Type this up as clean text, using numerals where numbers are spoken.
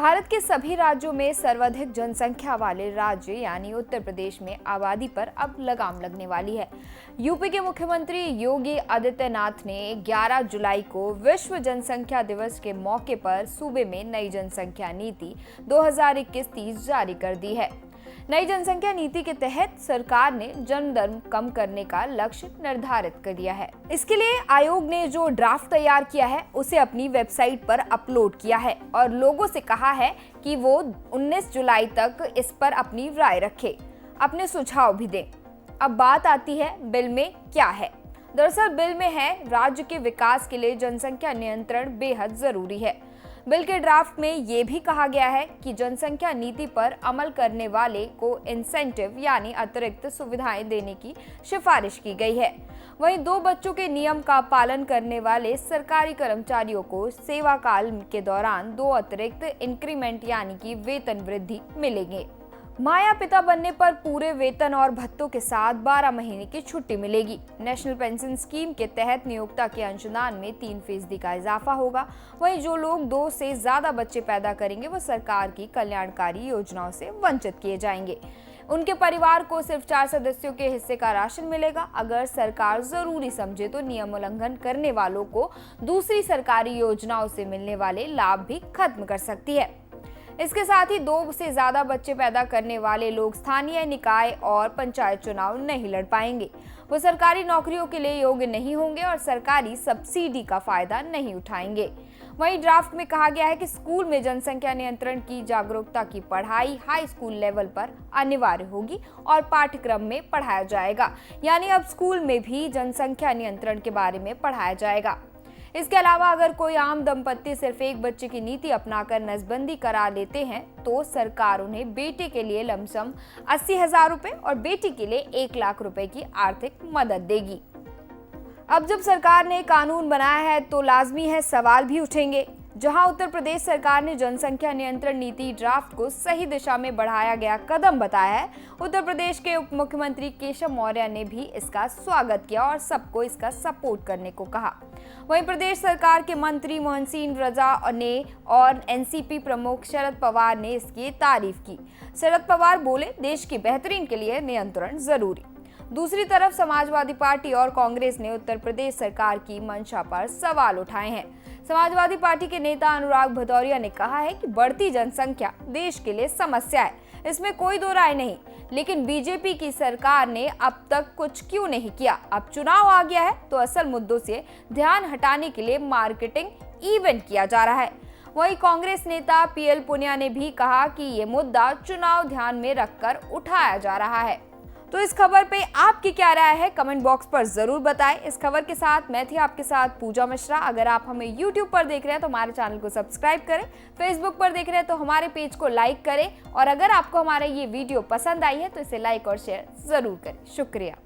भारत के सभी राज्यों में सर्वाधिक जनसंख्या वाले राज्य यानी उत्तर प्रदेश में आबादी पर अब लगाम लगने वाली है। यूपी के मुख्यमंत्री योगी आदित्यनाथ ने 11 जुलाई को विश्व जनसंख्या दिवस के मौके पर सूबे में नई जनसंख्या नीति 2021-30 जारी कर दी है। नई जनसंख्या नीति के तहत सरकार ने जन्म दर कम करने का लक्ष्य निर्धारित कर दिया है। इसके लिए आयोग ने जो ड्राफ्ट तैयार किया है उसे अपनी वेबसाइट पर अपलोड किया है और लोगों से कहा है कि वो 19 जुलाई तक इस पर अपनी राय रखें, अपने सुझाव भी दें। अब बात आती है बिल में क्या है। दरअसल बिल में है राज्य के विकास के लिए जनसंख्या नियंत्रण बेहद जरूरी है। बिल के ड्राफ्ट में ये भी कहा गया है कि जनसंख्या नीति पर अमल करने वाले को इंसेंटिव यानी अतिरिक्त सुविधाएं देने की सिफारिश की गई है। वहीं 2 बच्चों के नियम का पालन करने वाले सरकारी कर्मचारियों को सेवा काल के दौरान 2 अतिरिक्त इंक्रीमेंट यानी कि वेतन वृद्धि मिलेंगे। मां या पिता बनने पर पूरे वेतन और भत्तों के साथ 12 महीने की छुट्टी मिलेगी। नेशनल पेंशन स्कीम के तहत नियोक्ता के अंशदान में 3% का इजाफा होगा। वहीं जो लोग 2 से ज्यादा बच्चे पैदा करेंगे वो सरकार की कल्याणकारी योजनाओं से वंचित किए जाएंगे। उनके परिवार को सिर्फ 4 सदस्यों के हिस्से का राशन मिलेगा। अगर सरकार जरूरी समझे तो नियम उल्लंघन करने वालों को दूसरी सरकारी योजनाओं से मिलने वाले लाभ भी खत्म कर सकती है। इसके साथ ही 2 से ज्यादा बच्चे पैदा करने वाले लोग स्थानीय निकाय और पंचायत चुनाव नहीं लड़ पाएंगे। वो सरकारी नौकरियों के लिए योग्य नहीं होंगे और सरकारी सब्सिडी का फायदा नहीं उठाएंगे। वहीं ड्राफ्ट में कहा गया है कि स्कूल में जनसंख्या नियंत्रण की जागरूकता की पढ़ाई हाई स्कूल लेवल पर अनिवार्य होगी और पाठ्यक्रम में पढ़ाया जाएगा। यानी अब स्कूल में भी जनसंख्या नियंत्रण के बारे में पढ़ाया जाएगा। इसके अलावा अगर कोई आम दंपत्ति सिर्फ 1 बच्चे की नीति अपनाकर नसबंदी करा लेते हैं तो सरकार उन्हें बेटे के लिए लमसम 80,000 रुपए और बेटी के लिए 1 लाख रुपए की आर्थिक मदद देगी। अब जब सरकार ने कानून बनाया है तो लाजमी है सवाल भी उठेंगे। जहां उत्तर प्रदेश सरकार ने जनसंख्या नियंत्रण नीति ड्राफ्ट को सही दिशा में बढ़ाया गया कदम बताया है, उत्तर प्रदेश के उप मुख्यमंत्री केशव मौर्य ने भी इसका स्वागत किया और सबको इसका सपोर्ट करने को कहा। वहीं प्रदेश सरकार के मंत्री मोहन सिंह रजा ने और एनसीपी प्रमुख शरद पवार ने इसकी तारीफ की। शरद पवार बोले, देश की बेहतरीन के लिए नियंत्रण जरूरी। दूसरी तरफ समाजवादी पार्टी और कांग्रेस ने उत्तर प्रदेश सरकार की मंशा पर सवाल उठाए हैं। समाजवादी पार्टी के नेता अनुराग भदौरिया ने कहा है कि बढ़ती जनसंख्या देश के लिए समस्या है, इसमें कोई दो राय नहीं, लेकिन बीजेपी की सरकार ने अब तक कुछ क्यों नहीं किया। अब चुनाव आ गया है तो असल मुद्दों से ध्यान हटाने के लिए मार्केटिंग इवेंट किया जा रहा है। वहीं कांग्रेस नेता पीएल पुनिया ने भी कहा कि ये मुद्दा चुनाव ध्यान में रखकर उठाया जा रहा है। तो इस खबर पे आपकी क्या राय है, कमेंट बॉक्स पर जरूर बताएं। इस खबर के साथ मैं थी आपके साथ पूजा मिश्रा। अगर आप हमें YouTube पर देख रहे हैं तो हमारे चैनल को सब्सक्राइब करें, Facebook पर देख रहे हैं तो हमारे पेज को लाइक करें और अगर आपको हमारा ये वीडियो पसंद आई है तो इसे लाइक और शेयर जरूर करें। शुक्रिया।